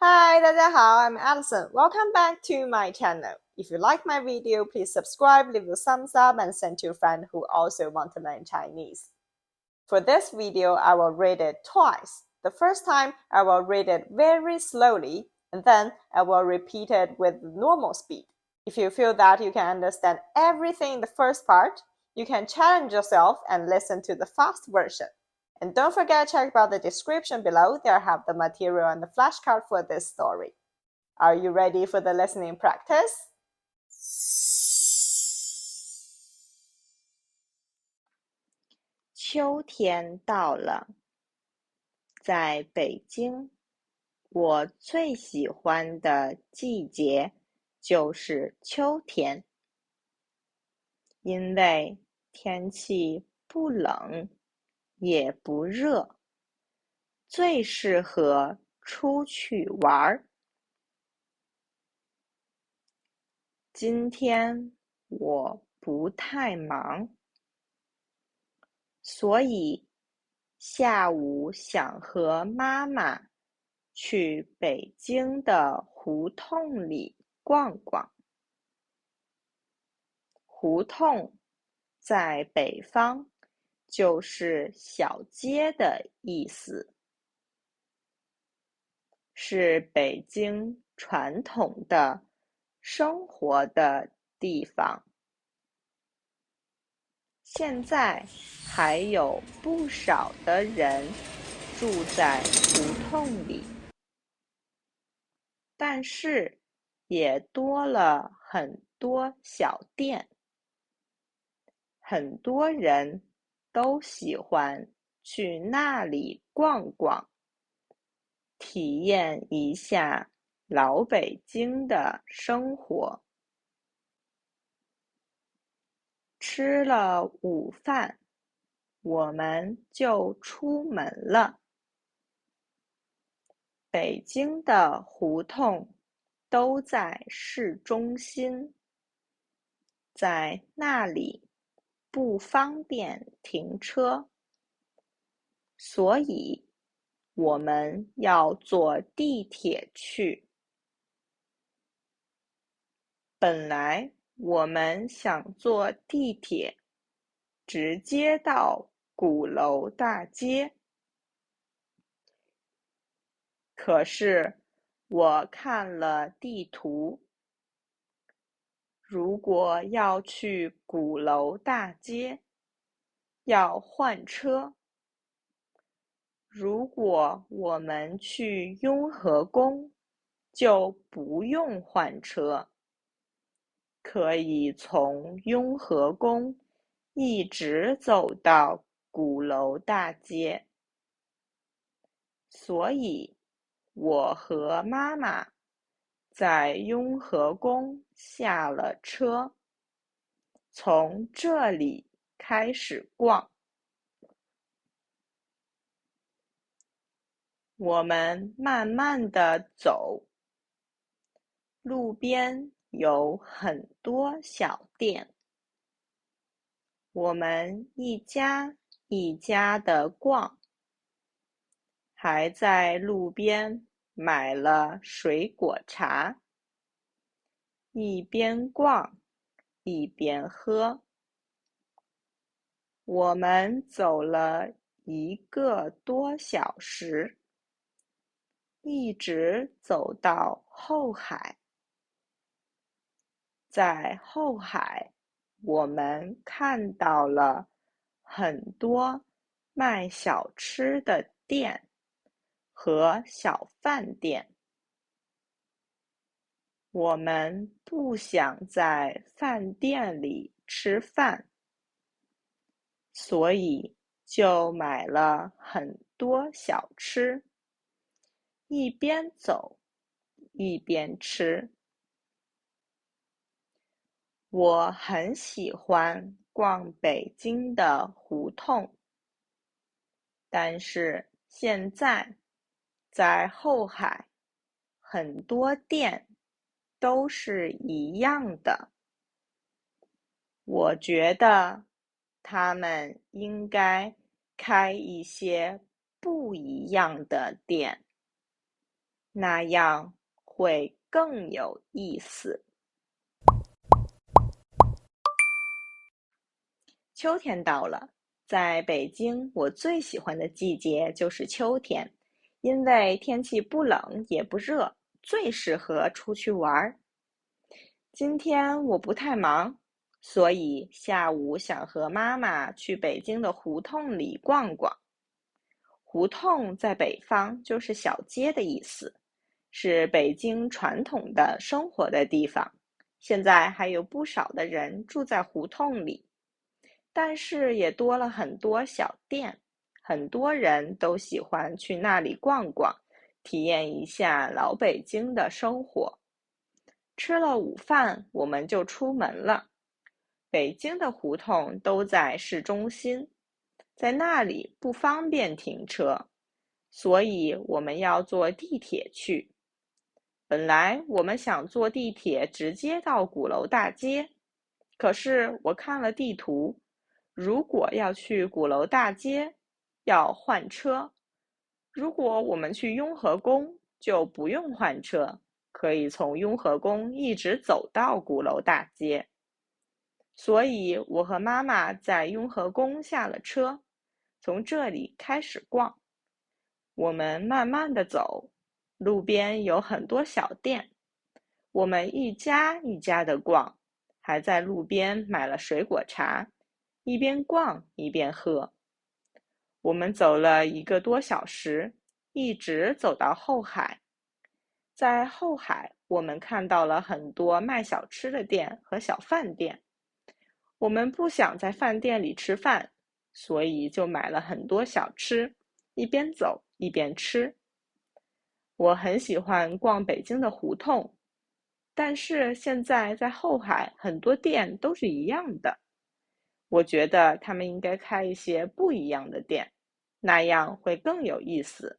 Hi, 大家好, I'm Alison. Welcome back to my channel. If you like my video, please subscribe, leave a thumbs up, and send to a friend who also want to learn Chinese. For this video, I will read it twice. The first time, I will read it very slowly, and then I will repeat it with normal speed. If you feel that you can understand everything in the first part, you can challenge yourself and listen to the fast version. And don't forget to check out the description below. There I have the material and the flashcard for this story. Are you ready for the listening practice? 秋天到了，在北京，我最喜欢的季节就是秋天，因为天气不冷也不热，最适合出去玩。今天我不太忙，所以下午想和妈妈去北京的胡同里逛逛。胡同在北方就是小街的意思，是北京传统的生活的地方。现在还有不少的人住在胡同里，但是也多了很多小店。很多人都喜欢去那里逛逛，体验一下老北京的生活。吃了午饭，我们就出门了。北京的胡同都在市中心，在那里不方便停车，所以我们要坐地铁去。本来我们想坐地铁直接到鼓楼大街，可是我看了地图，如果要去鼓楼大街，要换车。如果我们去雍和宫，就不用换车，可以从雍和宫一直走到鼓楼大街。所以，我和妈妈在雍和宫下了车，从这里开始逛。我们慢慢地走，路边有很多小店，我们一家一家地逛，还在路边买了水果茶，一边逛一边喝。我们走了1个多小时，一直走到后海。在后海，我们看到了很多卖小吃的店和小饭店。我们不想在饭店里吃饭，所以就买了很多小吃，一边走一边吃。我很喜欢逛北京的胡同，但是现在在后海，很多店都是一样的。我觉得他们应该开一些不一样的店。那样会更有意思。秋天到了，在北京，我最喜欢的季节就是秋天，因为天气不冷也不热，最适合出去玩。今天我不太忙，所以下午想和妈妈去北京的胡同里逛逛。胡同在北方就是小街的意思，是北京传统的生活的地方。现在还有不少的人住在胡同里，但是也多了很多小店，很多人都喜欢去那里逛逛，体验一下老北京的生活。吃了午饭，我们就出门了。北京的胡同都在市中心，在那里不方便停车，所以我们要坐地铁去。本来我们想坐地铁直接到鼓楼大街，可是我看了地图，如果要去鼓楼大街，要换车。如果我们去雍和宫，就不用换车，可以从雍和宫一直走到鼓楼大街。所以我和妈妈在雍和宫下了车，从这里开始逛。我们慢慢地走，路边有很多小店，我们一家一家地逛，还在路边买了水果茶，一边逛一边喝。我们走了1个多小时，一直走到后海。在后海，我们看到了很多卖小吃的店和小饭店。我们不想在饭店里吃饭，所以就买了很多小吃，一边走一边吃。我很喜欢逛北京的胡同，但是现在在后海很多店都是一样的。我觉得他们应该开一些不一样的店，那样会更有意思。